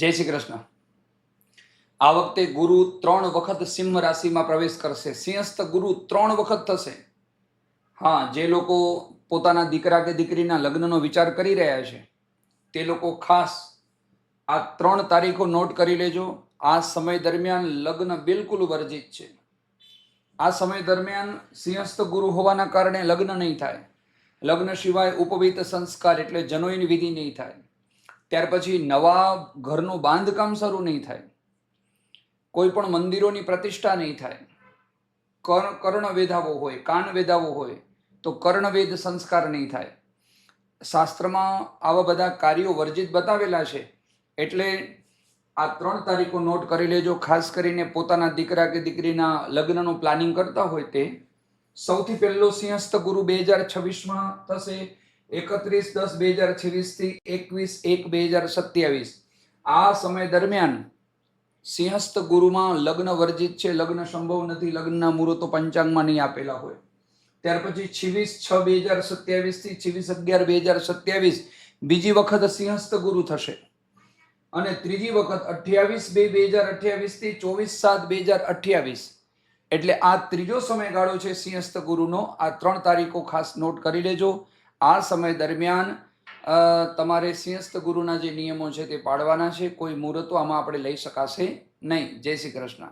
જય શ્રી કૃષ્ણ। આ વખતે ગુરુ 3 વખત સિંહ રાશિમાં પ્રવેશ કરશે। સિંહસ્થ ગુરુ 3 વખત થશે। હા, જે લોકો પોતાના દીકરા કે દીકરીના લગ્નનો વિચાર કરી રહ્યા છે તે લોકો ખાસ આ 3 તારીખો નોટ કરી લેજો। આ સમય દરમિયાન લગ્ન બિલકુલ વર્જિત છે। આ સમય દરમિયાન સિંહસ્થ ગુરુ હોવાના કારણે લગ્ન નહીં થાય। લગ્ન સિવાય ઉપવિત સંસ્કાર એટલે જનોઈની વિધિ નહીં થાય। ત્યાર પછી નવા ઘરનું બાંધકામ શરૂ નહીં થાય। કોઈ પણ મંદિરોની પ્રતિષ્ઠા નહીં થાય। કર્ણ વેધાવો હોય, કાન વેધાવો હોય તો કર્ણવેદ સંસ્કાર નહીં થાય। શાસ્ત્રમાં આવા બધા કાર્યો વર્જિત બતાવેલા છે। એટલે આ 3 તારીખો નોટ કરી લેજો। ખાસ કરીને પોતાના દીકરા કે દીકરીના લગ્નનું પ્લાનિંગ કરતા હોય તે સૌથી પહેલો સિંહસ્થ ગુરુ 2026માં થશે। 31/10/2026 થી 21/1/2027। આ સમય દરમિયાન સિંહસ્થ ગુરુમાં લગ્ન વર્જિત છે। લગ્ન સંભવ નથી। લગ્નના મુહૂર્તો પંચાંગમાં નહીં આપેલા હોય। ત્યાર પછી 26/6/2027 થી 26/11/2027 બીજી વખત સિંહસ્થ ગુરુ થશે અને ત્રીજી વખત 28/2/2028 થી 24/7/2028। એટલે આ ત્રીજો સમયગાળો છે સિંહસ્થ ગુરુનો। આ 3 તારીખો ખાસ નોટ કરી લેજો। આ સમય દરમિયાન તમારે સિંહસ્થ ગુરુના જે નિયમો છે તે પાળવાના છે। કોઈ મુહૂર્તો આમાં આપણે લઈ શકાશે નહીં। જય શ્રી કૃષ્ણ।